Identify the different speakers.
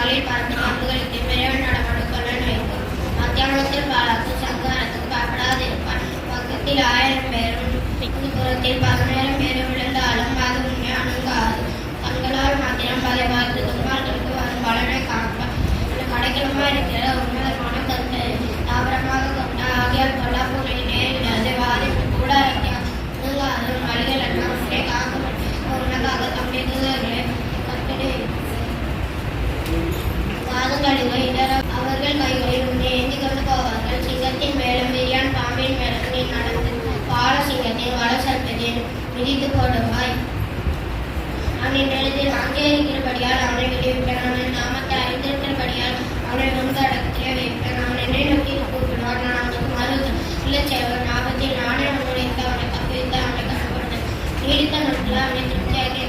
Speaker 1: பகலில் பார்த்து பங்குகளுக்கு பிறவன் நடமாடுக்கொள்ள நினைக்கும். மத்தியானத்தில் பாலாக்கு சங்காரத்துக்கு பயப்படாதிருப்பான். பக்கத்தில் 1000 பேரும் புறத்தில் 10,000 பேரும் விழுந்தாலும் அது உன்னை அணுகாது. கண்களால் மாத்திரம் பதை பார்த்து துன்பார்களுக்கு வரும் பலனை காண்பார். கடைக்கிழமா இருக்கிற உன்னதமான கருத்தை தாபரமாக கொண்ட ஆகியால் பொல்லாப்பு நேரிடாது. வாதிப்பு கூட அணுகாது. வழிகள் எல்லாம் உன்னை காக்கப்பட்டு உனக்காக தம்முடைய தூதர்களை கட்டளை வாதங்களிலே இடர அவர்கள் கைகளில் உன்னை ஏந்தி கொண்டு போவார்கள். சிங்கத்தின் மேலும் விரியான் பாம்பின் மேலும் நீ நடந்து பால சிங்கத்தின் வள சர்ப்பத்தின் மிதித்து போடுவாய். அவனை நிலத்தில் அங்கீகரிக்கிறபடியால் அவனை விடுவிப்பேன். அவனின் நாமத்தை அறிந்திருக்கிறபடியால் அவனை முன்கடத்திலே வைப்பேன். அவன் என்னை நோக்கி கூப்பிடுவான், நான் அவனுக்கு மறுதலை செய்வேன். ஆபத்தில் நானே அவனுடைய அவனை தப்பிவித்து அவனை கஷ்டப்பட்டேன். நீடித்த நாட்களில் அவனை திருப்தியாக்கி